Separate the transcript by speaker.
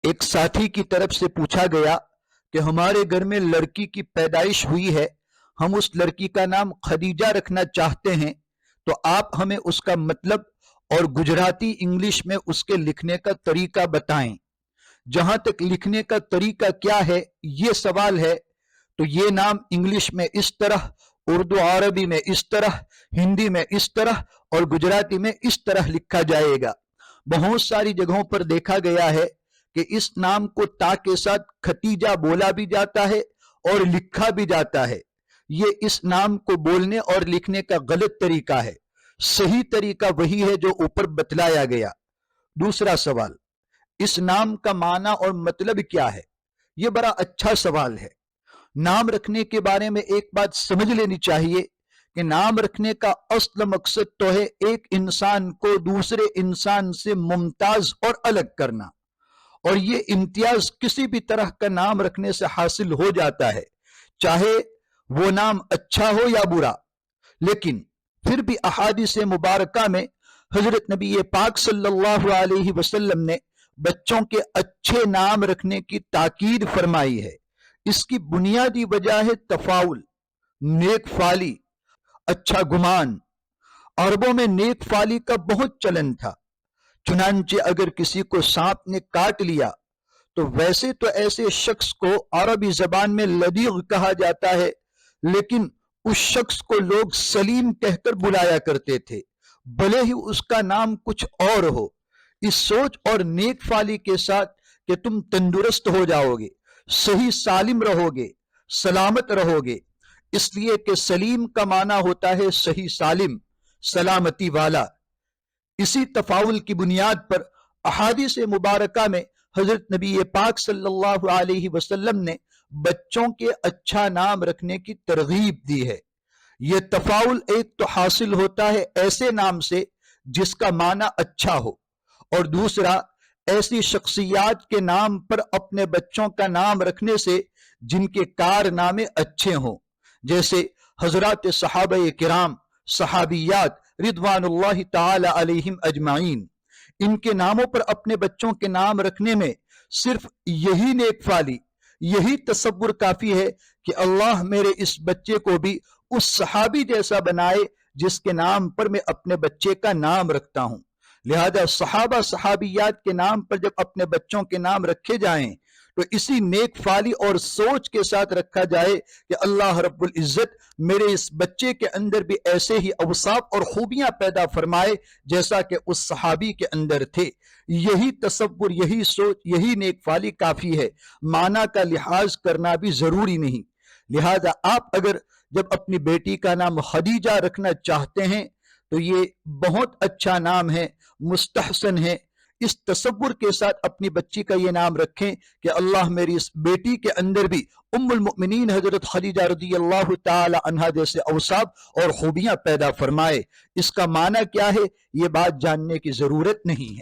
Speaker 1: ایک साथी की तरफ से पूछा गया कि हमारे घर में लड़की की पैदाइश हुई है, हम उस लड़की का नाम खदीजा रखना चाहते हैं, तो आप हमें उसका मतलब और गुजराती इंग्लिश में उसके लिखने का तरीका बताएं। जहां तक लिखने का तरीका क्या है ये सवाल है, तो ये नाम इंग्लिश में इस तरह, उर्दू अरबी में इस तरह, हिंदी में इस तरह और गुजराती में इस तरह लिखा जाएगा। बहुत सारी जगहों पर देखा गया है कि इस नाम को ता के साथ खतीजा बोला भी जाता है और लिखा भी जाता है। ये इस नाम को बोलने और लिखने का गलत तरीका है। सही तरीका वही है जो ऊपर बतलाया गया। दूसरा सवाल, इस नाम का माना और मतलब क्या है? यह बड़ा अच्छा सवाल है। नाम रखने के बारे में एक बात समझ लेनी चाहिए कि नाम रखने का असल मकसद तो है एक इंसान को दूसरे इंसान से मुमताज और अलग करना, और ये इम्तियाज किसी भी तरह का नाम रखने से हासिल हो जाता है, चाहे वो नाम अच्छा हो या बुरा। लेकिन फिर भी अहादीस मुबारका में हजरत नबी पाक सल्लल्लाहु अलैहि वसल्लम ने बच्चों के अच्छे नाम रखने की ताकीद फरमाई है। इसकी बुनियादी वजह है तफाउल, नेक फाली, अच्छा गुमान। अरबों में नेक फाली का बहुत चलन था। चुनांचे अगर किसी को सांप ने काट लिया तो वैसे तो ऐसे शख्स को अरबी जबान में लदीग कहा जाता है, लेकिन उस शख्स को लोग सलीम कहकर बुलाया करते थे, भले ही उसका नाम कुछ और हो। इस सोच और नेक फाली के साथ कि तुम तंदुरुस्त हो जाओगे, सही सालिम रहोगे, सलामत रहोगे, इसलिए कि सलीम का माना होता है सही सालिम, सलामती वाला। इसी तफाउल की बुनियाद पर अहादीस मुबारका में हजरत नबी पाक सल्लल्लाहु अलैहि वसल्लम ने बच्चों के अच्छा नाम रखने की तरगीब दी है। यह तफाउल एक तो हासिल होता है ऐसे नाम से जिसका माना अच्छा हो, और दूसरा ऐसी शख्सियात के नाम पर अपने बच्चों का नाम रखने से जिनके कारनामे अच्छे हों, जैसे हजरत सहाबा किराम, सहाबियात रिदवानुल्लाहि ताला अलैहिम अजमाइन। इनके नामों पर अपने बच्चों के नाम रखने में सिर्फ यही नेकफाली, यही तसव्वुर काफी है कि अल्लाह मेरे इस बच्चे को भी उस सहाबी जैसा बनाए जिसके नाम पर मैं अपने बच्चे का नाम रखता हूं। लिहाजा सहाबा सहाबियात के नाम पर जब अपने बच्चों के नाम रखे जाएं तो इसी नेक फाली और सोच के साथ रखा जाए कि अल्लाह रब्बुल इज्जत मेरे इस बच्चे के अंदर भी ऐसे ही अवसाफ और खूबियां पैदा फरमाए जैसा कि उस सहाबी के अंदर थे। यही तसव्वुर, यही सोच, यही नेक फाली काफी है, माना का लिहाज करना भी जरूरी नहीं। लिहाजा आप अगर जब अपनी बेटी का नाम खदीजा रखना चाहते हैं तो ये बहुत अच्छा नाम है, मुस्तहसन है। इस तसव्वुर के साथ अपनी बच्ची का ये नाम रखें कि अल्लाह मेरी इस बेटी के अंदर भी उम्मुल मुमिनीन हजरत खदीजा रज़ियल्लाहु ताला अन्हा जैसे अवसाफ और खूबियां पैदा फरमाए। इसका माना क्या है ये बात जानने की जरूरत नहीं है।